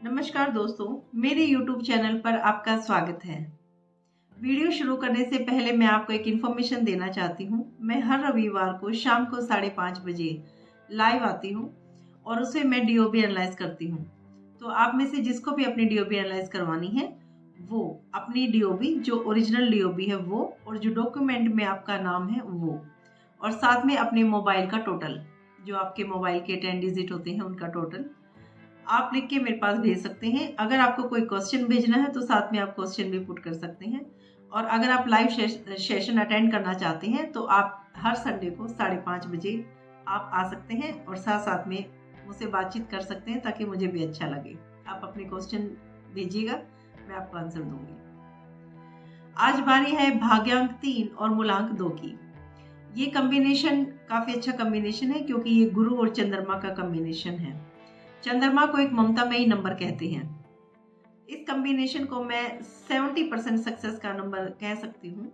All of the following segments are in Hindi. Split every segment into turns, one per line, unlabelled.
नमस्कार दोस्तों, मेरे YouTube चैनल पर आपका स्वागत है। वीडियो शुरू करने से पहले मैं आपको एक इन्फॉर्मेशन देना चाहती हूँ। मैं हर रविवार को शाम को 5:30 बजे लाइव आती हूँ और उसमें मैं डीओबी एनालाइज करती हूँ। तो आप में से जिसको भी अपनी डीओबी एनालाइज करवानी है, वो अपनी डीओबी जो ओरिजिनल डीओबी है वो, और जो डॉक्यूमेंट में आपका नाम है वो, और साथ में अपने मोबाइल का टोटल, जो आपके मोबाइल के 10 डिजिट होते हैं उनका टोटल आप लिख के मेरे पास भेज सकते हैं। अगर आपको कोई क्वेश्चन भेजना है तो साथ में आप क्वेश्चन भी पुट कर सकते हैं। और अगर आप लाइव सेशन अटेंड करना चाहते हैं तो आप हर संडे को 5:30 बजे आप आ सकते हैं और साथ साथ में मुझसे बातचीत कर सकते हैं, ताकि मुझे भी अच्छा लगे। आप अपने क्वेश्चन भेजिएगा, मैं आपको आंसर दूंगी। आज बारी है भाग्यांक 3 और मूलांक 2 की। ये कॉम्बिनेशन काफी अच्छा कॉम्बिनेशन है, क्योंकि ये गुरु और चंद्रमा का कॉम्बिनेशन है। चंद्रमा को एक ममतामयी नंबर कहते हैं। इस कॉम्बिनेशन को मैं 70% सक्सेस का नंबर कह सकती हूँ,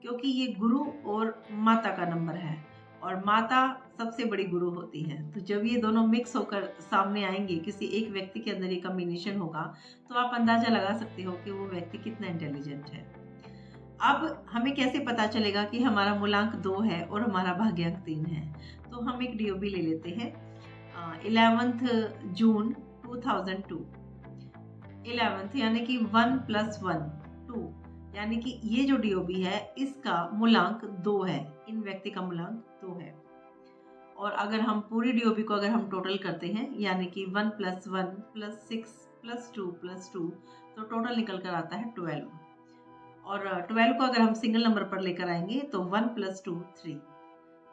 क्योंकि ये गुरु और माता का नंबर है और माता सबसे बड़ी गुरु होती है। तो जब ये दोनों मिक्स होकर सामने आएंगे, किसी एक व्यक्ति के अंदर ये कॉम्बिनेशन होगा, तो आप अंदाजा लगा सकते हो कि वो व्यक्ति कितना इंटेलिजेंट है। अब हमें कैसे पता चलेगा कि हमारा मूलांक 2 है और हमारा भाग्यांक 3 है? तो हम एक डीओबी ले लेते हैं। 11 जून 2002। 11 यानी कि 1 + 1 2, यानी कि ये जो डीओबी है इसका मूलांक 2 है। इन व्यक्ति का मूलांक 2 है। और अगर हम पूरी डीओबी को अगर हम टोटल करते हैं, यानी कि 1 + 1 + 6 + 2 + 2, तो टोटल निकल कर आता है 12। और 12 को अगर हम सिंगल नंबर पर लेकर आएंगे तो 1 + 2 3।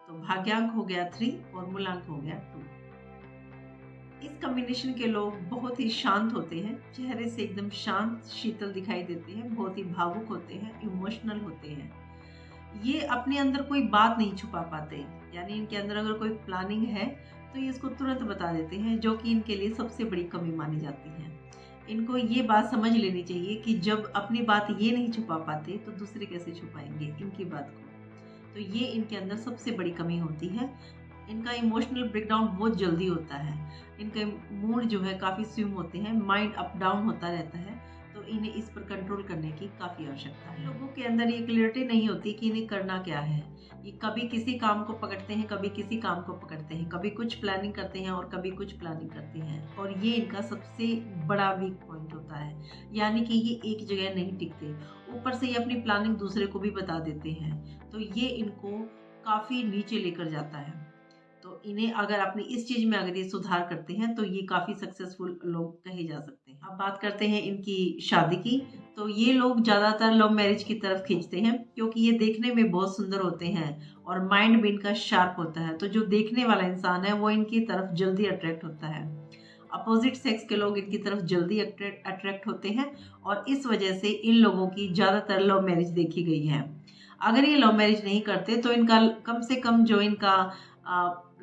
तो भाग्यांक हो गया 3 और मूलांक हो गया 2। इस कॉम्बिनेशन के लोग बहुत ही शांत होते हैं, चेहरे से एकदम शांत शीतल दिखाई देते हैं, बहुत ही भावुक होते हैं, इमोशनल होते हैं। ये अपने अंदर कोई बात नहीं छुपा पाते, यानी इनके अंदर अगर कोई प्लानिंग है तो ये इसको तुरंत बता देते हैं, जो कि इनके लिए सबसे बड़ी कमी मानी जाती है। इनको ये बात समझ लेनी चाहिए कि जब अपनी बात ये नहीं छुपा पाते तो दूसरे कैसे छुपाएंगे इनकी बात को। तो ये इनके अंदर सबसे बड़ी कमी होती है। इनका इमोशनल ब्रेकडाउन बहुत जल्दी होता है। इनके मूड जो है काफ़ी स्विंग होते हैं, माइंड अप डाउन होता रहता है। तो इन्हें इस पर कंट्रोल करने की काफ़ी आवश्यकता है। लोगों के अंदर ये क्लियरिटी नहीं होती कि इन्हें करना क्या है। ये कभी किसी काम को पकड़ते हैं, कभी किसी काम को पकड़ते हैं, कभी कुछ प्लानिंग करते हैं और कभी कुछ प्लानिंग करते हैं। और ये इनका सबसे बड़ा वीक पॉइंट होता है, यानी कि ये एक जगह नहीं टिकते। ऊपर से ये अपनी प्लानिंग दूसरे को भी बता देते हैं, तो ये इनको काफ़ी नीचे लेकर जाता है। तो इन्हें अगर अपनी इस चीज में अगर ये सुधार करते हैं तो ये काफी सक्सेसफुल लोग कहे जा सकते हैं। अब बात करते हैं इनकी शादी की। तो ये लोग ज्यादातर लव मैरिज की तरफ खींचते हैं, क्योंकि ये देखने में बहुत सुंदर होते हैं और माइंड भी इनका शार्प होता है। तो जो देखने वाला इंसान है वो इनकी तरफ जल्दी अट्रैक्ट होता है। अपोजिट सेक्स के लोग इनकी तरफ जल्दी अट्रैक्ट होते हैं और इस वजह से इन लोगों की ज्यादातर लव मैरिज देखी गई है। अगर ये लव मैरिज नहीं करते तो इनका कम से कम जो इनका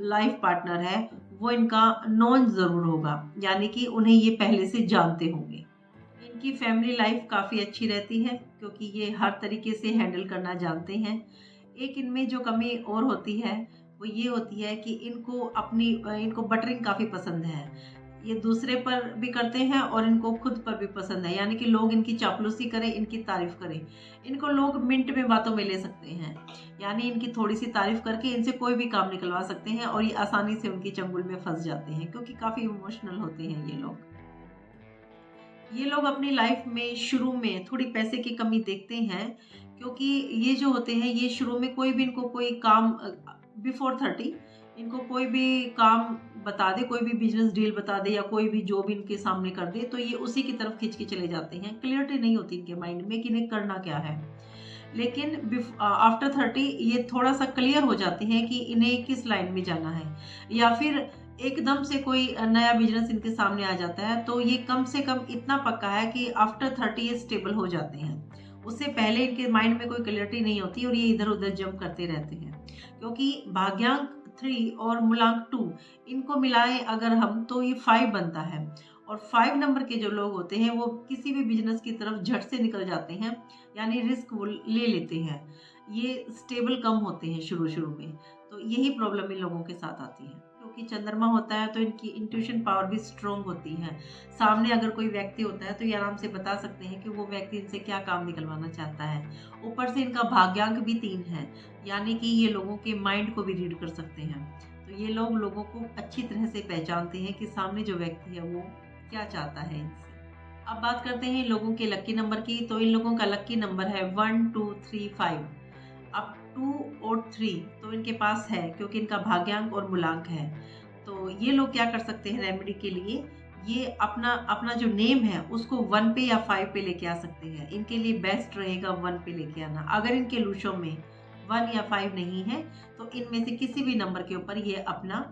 लाइफ पार्टनर है वो इनका नॉन जरूर होगा, यानी कि उन्हें ये पहले से जानते होंगे। इनकी फैमिली लाइफ काफ़ी अच्छी रहती है, क्योंकि ये हर तरीके से हैंडल करना जानते हैं। एक इनमें जो कमी और होती है वो ये होती है कि इनको बटरिंग काफ़ी पसंद है। ये दूसरे पर भी करते हैं और इनको खुद पर भी पसंद है, यानी कि लोग इनकी चापलूसी करें, इनकी तारीफ करें। इनको लोग मिनट में बातों में ले सकते हैं, यानी इनकी थोड़ी सी तारीफ करके इनसे कोई भी काम निकलवा सकते हैं और ये आसानी से उनकी चंगुल में फंस जाते हैं, क्योंकि काफ़ी इमोशनल होते हैं ये लोग। ये लोग अपनी लाइफ में शुरू में थोड़ी पैसे की कमी देखते हैं, क्योंकि ये जो होते हैं ये शुरू में कोई भी इनको कोई काम बिफोर 30 इनको कोई भी काम बता दे, कोई भी बिजनेस डील बता दे या कोई भी जॉब इनके सामने कर दे, तो ये उसी की तरफ खींच के चले जाते हैं। क्लियरिटी नहीं होती इनके माइंड में कि इन्हें करना क्या है। लेकिन आफ्टर 30 ये थोड़ा सा क्लियर हो जाते हैं कि इन्हें किस लाइन में जाना है, या फिर एकदम से कोई नया बिजनेस इनके सामने आ जाता है तो ये कम से कम इतना पक्का है कि आफ्टर 30 ये स्टेबल हो जाते हैं। उससे पहले इनके माइंड में कोई क्लियरिटी नहीं होती और ये इधर उधर जंप करते रहते हैं, क्योंकि भाग्यांक 3 और मूलांक 2 इनको मिलाएं अगर हम तो ये 5 बनता है। और 5 नंबर के जो लोग होते हैं वो किसी भी बिजनेस की तरफ झट से निकल जाते हैं, यानी रिस्क वो ले लेते हैं। ये स्टेबल कम होते हैं शुरू शुरू में, तो यही प्रॉब्लम इन लोगों के साथ आती है। क्योंकि चंद्रमा होता है तो इनकी इंट्यूशन पावर भी स्ट्रोंग होती है। सामने अगर कोई व्यक्ति होता है तो ये आराम से बता सकते हैं कि वो व्यक्ति इनसे क्या काम निकलवाना चाहता है। ऊपर से इनका भाग्यांक भी 3 है, यानी कि ये लोगों के माइंड को भी रीड कर सकते हैं। तो ये लोग लोगों को अच्छी तरह से पहचानते हैं कि सामने जो व्यक्ति है वो क्या चाहता है इनसे। अब बात करते हैं इन लोगों के लकी नंबर की। तो इन लोगों का लकी नंबर है 1, 2, 3, 5। अब 2 और 3 तो इनके पास है क्योंकि इनका भाग्यांक और मूलांक है। तो ये लोग क्या कर सकते हैं रेमेडी के लिए, ये अपना अपना जो नेम है उसको 1 पे या 5 पे लेके आ सकते हैं। इनके लिए बेस्ट रहेगा 1 पे लेके आना। अगर इनके लूशों में 1 या 5 नहीं है तो इनमें से किसी भी नंबर के ऊपर ये अपना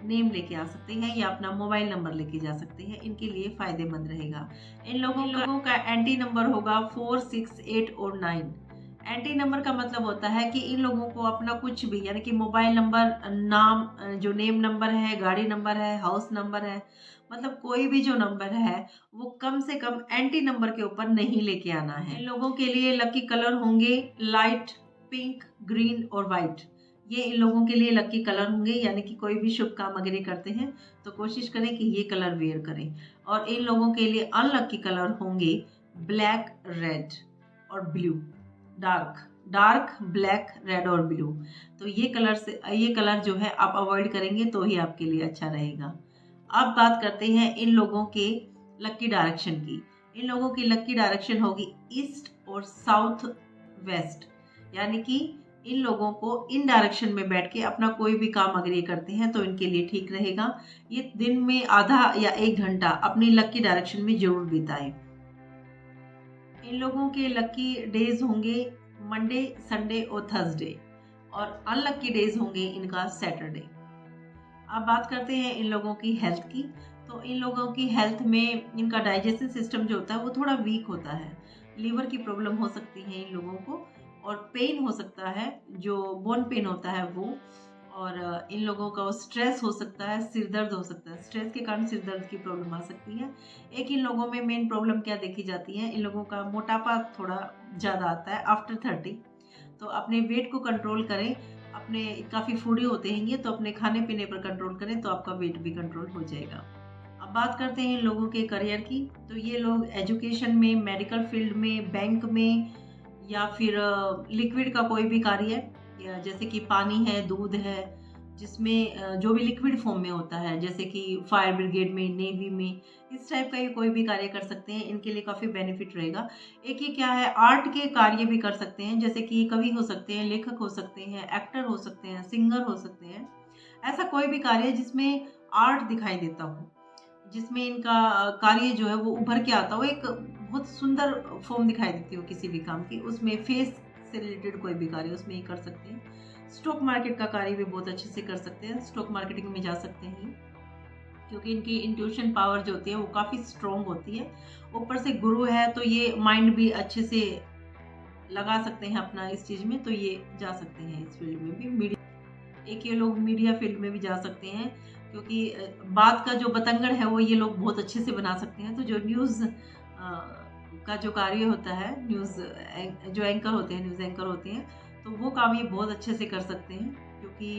नेम लेके आ सकते हैं या अपना मोबाइल नंबर लेके जा सकते हैं। इनके लिए फायदेमंद रहेगा। इन लोगों का एंटी नंबर होगा 4, 6, 8 और 9। एंटी नंबर का मतलब होता है कि इन लोगों को अपना कुछ भी, यानी कि मोबाइल नंबर, नाम, जो नेम नंबर है, गाड़ी नंबर है, हाउस नंबर है, मतलब कोई भी जो नंबर है वो कम से कम एंटी नंबर के ऊपर नहीं लेके आना है। इन लोगों के लिए लकी कलर होंगे लाइट पिंक, ग्रीन और व्हाइट। ये इन लोगों के लिए लकी कलर होंगे, यानी कि कोई भी शुभ काम अगर ये करते हैं तो कोशिश करें कि ये कलर वेयर करें। और इन लोगों के लिए अनलकी कलर होंगे ब्लैक, रेड और ब्लू। डार्क ब्लैक, रेड और ब्लू। तो ये कलर जो है आप अवॉइड करेंगे तो ही आपके लिए अच्छा रहेगा। अब बात करते हैं इन लोगों के लकी डायरेक्शन की। इन लोगों की लकी डायरेक्शन होगी ईस्ट और साउथ वेस्ट, यानी कि इन लोगों को इन डायरेक्शन में बैठ के अपना कोई भी काम अगर ये करते हैं तो इनके लिए ठीक रहेगा। ये दिन में आधा या 1 घंटा अपनी लकी डायरेक्शन में जरूर बिताएं। इन लोगों के लकी डेज होंगे मंडे, संडे और थर्सडे, और अनलकी डेज होंगे इनका सैटरडे। अब बात करते हैं इन लोगों की हेल्थ की। तो इन लोगों की हेल्थ में इनका डाइजेशन सिस्टम जो होता है वो थोड़ा वीक होता है। लीवर की प्रॉब्लम हो सकती है इन लोगों को, और पेन हो सकता है, जो बोन पेन होता है वो। और इन लोगों का स्ट्रेस हो सकता है, सिर दर्द हो सकता है, स्ट्रेस के कारण सिर दर्द की प्रॉब्लम आ सकती है। एक इन लोगों में मेन प्रॉब्लम क्या देखी जाती है, इन लोगों का मोटापा थोड़ा ज़्यादा आता है आफ्टर 30। तो अपने वेट को कंट्रोल करें। अपने काफ़ी फूडी होते हैं ये, तो अपने खाने पीने पर कंट्रोल करें तो आपका वेट भी कंट्रोल हो जाएगा। अब बात करते हैं इन लोगों के करियर की। तो ये लोग एजुकेशन में, मेडिकल फील्ड में, बैंक में, या फिर लिक्विड का कोई भी कार्य, या जैसे कि पानी है, दूध है, जिसमें जो भी लिक्विड फॉर्म में होता है, जैसे कि फायर ब्रिगेड में, नेवी में, इस टाइप का ये कोई भी कार्य कर सकते हैं। इनके लिए काफ़ी बेनिफिट रहेगा। एक ये क्या है, आर्ट के कार्य भी कर सकते हैं, जैसे कि कवि हो सकते हैं, लेखक हो सकते हैं, एक्टर हो सकते हैं, सिंगर हो सकते हैं। ऐसा कोई भी कार्य जिसमें आर्ट दिखाई देता हो, जिसमें इनका कार्य जो है वो उभर के आता हो, एक बहुत सुंदर फॉर्म दिखाई देती हो किसी भी काम की, उसमें फेस से रिलेटेड कोई भी कार्य उसमें ये कर सकते हैं। स्टॉक मार्केट का कार्य भी बहुत अच्छे से कर सकते हैं, स्टॉक मार्केटिंग में जा सकते हैं, क्योंकि इनकी इंट्यूशन पावर जो होती है वो काफ़ी स्ट्रॉन्ग होती है। ऊपर से गुरु है तो ये माइंड भी अच्छे से लगा सकते हैं अपना इस चीज़ में, तो ये जा सकते हैं इस फील्ड में भी। एक ये लोग मीडिया फील्ड में भी जा सकते हैं, क्योंकि बात का जो बतंगड़ है वो ये लोग बहुत अच्छे से बना सकते हैं। तो जो न्यूज़ का जो कार्य होता है, न्यूज़ जो एंकर होते हैं, न्यूज़ एंकर होते हैं, तो वो काम ये बहुत अच्छे से कर सकते हैं, क्योंकि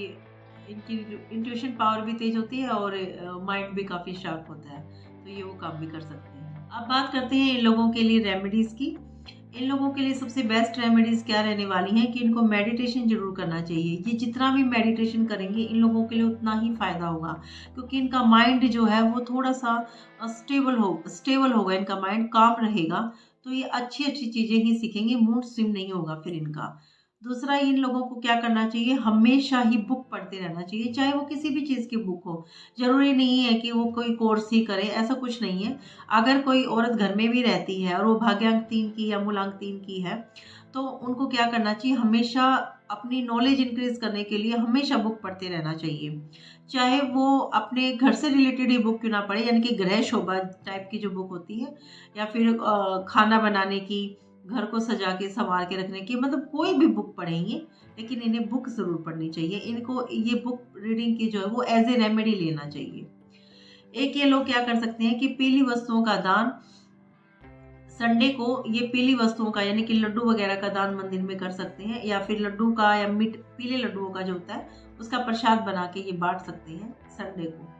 इनकी इंट्यूशन पावर भी तेज होती है और माइंड भी काफ़ी शार्प होता है, तो ये वो काम भी कर सकते हैं। अब बात करते हैं इन लोगों के लिए रेमेडीज़ की। इन लोगों के लिए सबसे बेस्ट रेमेडीज़ क्या रहने वाली हैं कि इनको मेडिटेशन ज़रूर करना चाहिए। ये जितना भी मेडिटेशन करेंगे इन लोगों के लिए उतना ही फ़ायदा होगा, क्योंकि इनका माइंड जो है वो थोड़ा-सा स्टेबल होगा, इनका माइंड काम रहेगा, तो ये अच्छी-अच्छी चीज़ें ही सीखेंगे, मूड स्विंग नहीं होगा फिर इनका। दूसरा, इन लोगों को क्या करना चाहिए, हमेशा ही बुक पढ़ते रहना चाहिए, चाहे वो किसी भी चीज़ की बुक हो। ज़रूरी नहीं है कि वो कोई कोर्स ही करे, ऐसा कुछ नहीं है। अगर कोई औरत घर में भी रहती है और वो भाग्यांक 3 की या मूलांक 3 की है, तो उनको क्या करना चाहिए, हमेशा अपनी नॉलेज इंक्रीज़ करने के लिए हमेशा बुक पढ़ते रहना चाहिए। चाहे वो अपने घर से रिलेटेड ही बुक क्यों ना पढ़े, यानी कि गृह शोभा टाइप की जो बुक होती है, या फिर खाना बनाने की, घर को सजा के सँवार के रखने की, मतलब कोई भी बुक पढ़ेंगे, लेकिन इन्हें बुक ज़रूर पढ़नी चाहिए। इनको ये बुक रीडिंग की जो है वो एज़ ए रेमेडी लेना चाहिए। एक ये लोग क्या कर सकते हैं कि पीली वस्तुओं का दान, संडे को ये पीली वस्तुओं का, यानी कि लड्डू वगैरह का दान मंदिर में कर सकते हैं, या फिर लड्डू का या पीले लड्डुओं का जो होता है उसका प्रसाद बना के ये बांट सकते हैं संडे को।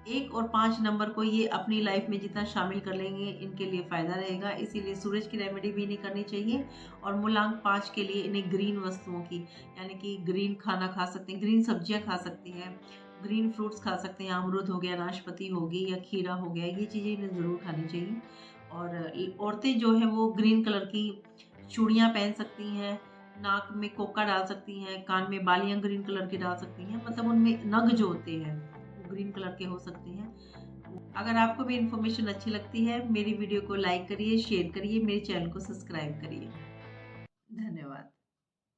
1 और 5 नंबर को ये अपनी लाइफ में जितना शामिल कर लेंगे इनके लिए फ़ायदा रहेगा, इसीलिए सूरज की रेमेडी भी इन्हें करनी चाहिए। और मूलांक 5 के लिए इन्हें ग्रीन वस्तुओं की, यानी कि ग्रीन खाना खा सकते हैं, ग्रीन सब्जियां खा सकती हैं, ग्रीन फ्रूट्स खा सकते हैं, अमरूद हो गया, नाशपाती होगी या खीरा हो गया, ये चीज़ें इन्हें ज़रूर खानी चाहिए। और औरतें जो है वो ग्रीन कलर की चूड़ियाँ पहन सकती हैं, नाक में कोका डाल सकती हैं, कान में बालियाँ ग्रीन कलर की डाल सकती हैं, मतलब उनमें नग जो होते हैं वो ग्रीन कलर के हो सकते हैं। अगर आपको भी इन्फॉर्मेशन अच्छी लगती है, मेरी वीडियो को लाइक करिए, शेयर करिए, मेरे चैनल को सब्सक्राइब करिए।